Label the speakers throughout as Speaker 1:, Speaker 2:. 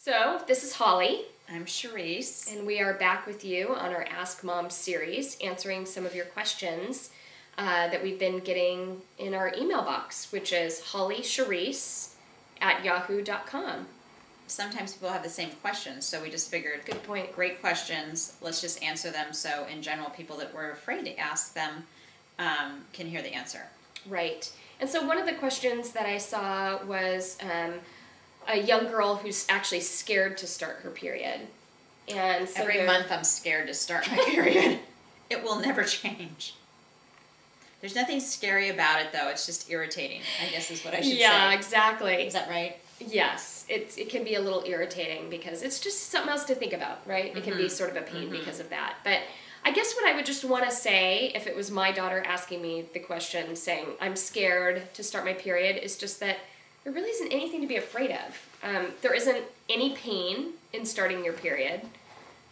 Speaker 1: So, this is Holly.
Speaker 2: I'm Charisse.
Speaker 1: And we are back with you on our Ask Mom series, answering some of your questions that we've been getting in our email box, which is hollycharisse@yahoo.com.
Speaker 2: Sometimes people have the same questions, so we just figured,
Speaker 1: Good point.
Speaker 2: Great questions, let's just answer them so in general people that were afraid to ask them can hear the answer.
Speaker 1: Right. And so one of the questions that I saw was a young girl who's actually scared to start her period. And so
Speaker 2: Every month I'm scared to start my period. It will never change. There's nothing scary about it, though. It's just irritating, I guess is what I should say.
Speaker 1: Yeah, exactly.
Speaker 2: Is that right?
Speaker 1: Yes. It can be a little irritating because it's just something else to think about, right? It can be sort of a pain because of that. But I guess what I would just want to say, if it was my daughter asking me the question, saying, I'm scared to start my period, is just that there really isn't anything to be afraid of. There isn't any pain in starting your period.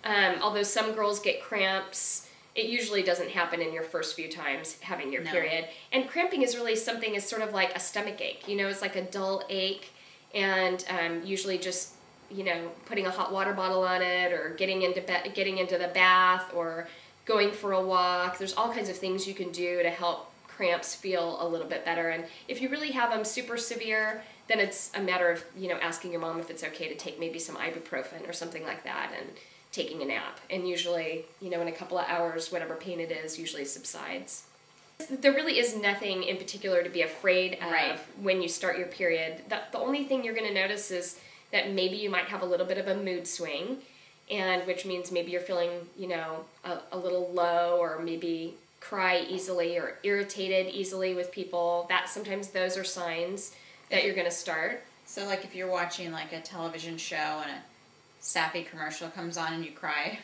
Speaker 1: Although some girls get cramps, it usually doesn't happen in your first few times having your period. And cramping is really something is sort of like a stomach ache. You know, it's like a dull ache, and usually just, you know, putting a hot water bottle on it, or getting into the bath, or going for a walk. There's all kinds of things you can do to help cramps feel a little bit better. And if you really have them super severe, then it's a matter of, you know, asking your mom if it's okay to take maybe some ibuprofen or something like that and taking a nap. And usually, you know, in a couple of hours, whatever pain it is usually subsides. There really is nothing in particular to be afraid of when you start your period. The only thing you're going to notice is that maybe you might have a little bit of a mood swing, and which means maybe you're feeling, you know, a little low, or maybe cry easily or irritated easily with people. That sometimes those are signs that you're going to start.
Speaker 2: So like if you're watching like a television show and a sappy commercial comes on and you cry,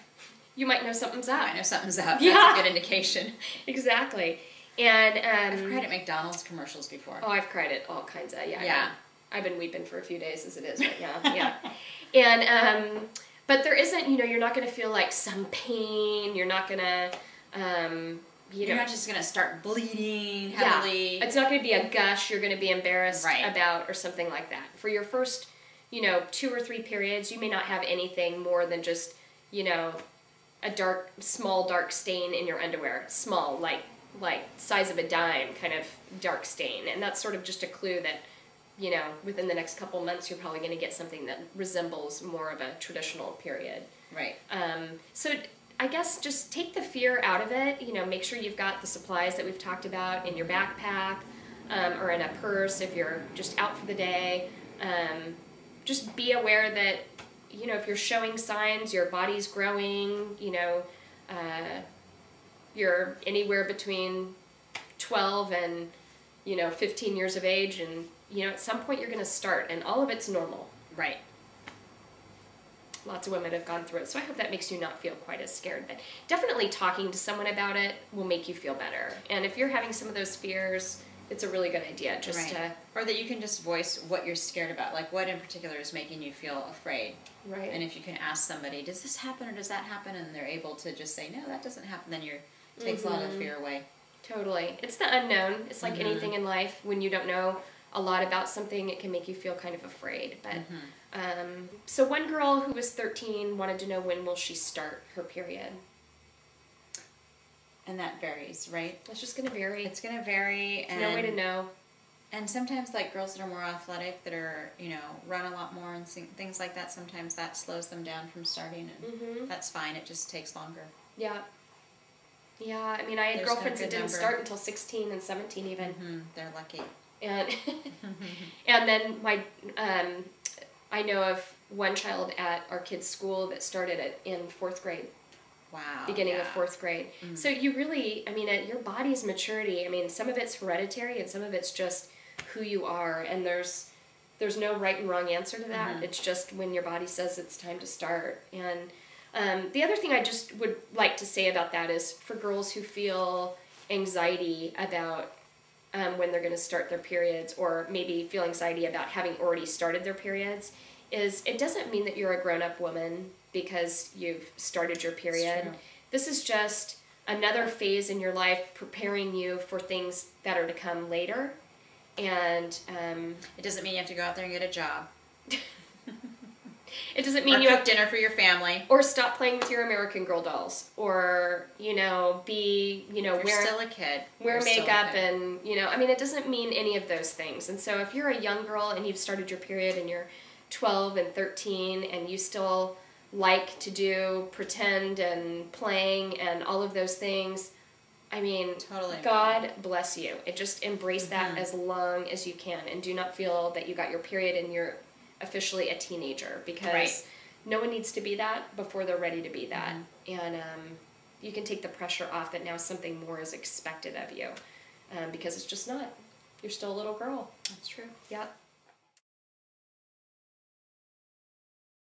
Speaker 1: you might know something's up.
Speaker 2: You might know something's up.
Speaker 1: Yeah.
Speaker 2: That's a good indication.
Speaker 1: Exactly. And
Speaker 2: I've cried at McDonald's commercials before.
Speaker 1: Oh, I've cried at all kinds of,
Speaker 2: yeah.
Speaker 1: I've been weeping for a few days as it is right now. Yeah. And but there isn't, you know, you're not going to feel like some pain. You're not going to
Speaker 2: you're not just going to start bleeding heavily.
Speaker 1: Yeah. It's not going to be a gush you're going to be embarrassed about or something like that. For your first, you know, 2 or 3 periods, you may not have anything more than just, you know, a small dark stain in your underwear. Small, like size of a dime kind of dark stain. And that's sort of just a clue that, you know, within the next couple months, you're probably going to get something that resembles more of a traditional period.
Speaker 2: Right.
Speaker 1: So I guess just take the fear out of it. You know, make sure you've got the supplies that we've talked about in your backpack, or in a purse if you're just out for the day. Just be aware that, you know, if you're showing signs, your body's growing, you know, you're anywhere between 12 and, you know, 15 years of age, and, you know, at some point you're going to start, and all of it's normal.
Speaker 2: Right.
Speaker 1: Lots of women have gone through it, so I hope that makes you not feel quite as scared. But definitely talking to someone about it will make you feel better. And if you're having some of those fears, it's a really good idea just to...
Speaker 2: Or that you can just voice what you're scared about, like what in particular is making you feel afraid.
Speaker 1: Right.
Speaker 2: And if you can ask somebody, does this happen or does that happen? And they're able to just say, no, that doesn't happen, then it takes a lot of fear away.
Speaker 1: Totally. It's the unknown. It's like anything in life. When you don't know a lot about something, it can make you feel kind of afraid. But so one girl who was 13 wanted to know, when will she start her period?
Speaker 2: And that varies, right?
Speaker 1: It's just going to vary.
Speaker 2: It's going to vary.
Speaker 1: There's no way to know.
Speaker 2: And sometimes, like, girls that are more athletic, that are, you know, run a lot more and things like that, sometimes that slows them down from starting, and that's fine. It just takes longer.
Speaker 1: Yeah. Yeah, I mean, I had girlfriends that didn't start until 16 and 17 even.
Speaker 2: They're lucky.
Speaker 1: And and then I know of one child at our kids' school that started it in 4th grade.
Speaker 2: Wow.
Speaker 1: Beginning of 4th grade. So you really, I mean, at your body's maturity, I mean, some of it's hereditary and some of it's just who you are. And there's no right and wrong answer to that. It's just when your body says it's time to start. And the other thing I just would like to say about that is, for girls who feel anxiety about when they're going to start their periods, or maybe feel anxiety about having already started their periods, is it doesn't mean that you're a grown-up woman because you've started your period. This is just another phase in your life preparing you for things that are to come later. And
Speaker 2: it doesn't mean you have to go out there and get a job.
Speaker 1: It doesn't mean
Speaker 2: or
Speaker 1: you
Speaker 2: cook
Speaker 1: have
Speaker 2: dinner for your family.
Speaker 1: Or stop playing with your American Girl dolls. Or, be,
Speaker 2: You're still a kid.
Speaker 1: Wear
Speaker 2: You're still a
Speaker 1: makeup
Speaker 2: kid.
Speaker 1: and, it doesn't mean any of those things. And so if you're a young girl and you've started your period and you're 12 and 13 and you still like to do pretend and playing and all of those things,
Speaker 2: Totally.
Speaker 1: God bless you. Just embrace that as long as you can, and do not feel that you got your period and you're officially a teenager, because no one needs to be that before they're ready to be that. And you can take the pressure off that now something more is expected of you, because it's just not. You're still a little girl.
Speaker 2: That's true.
Speaker 1: Yep.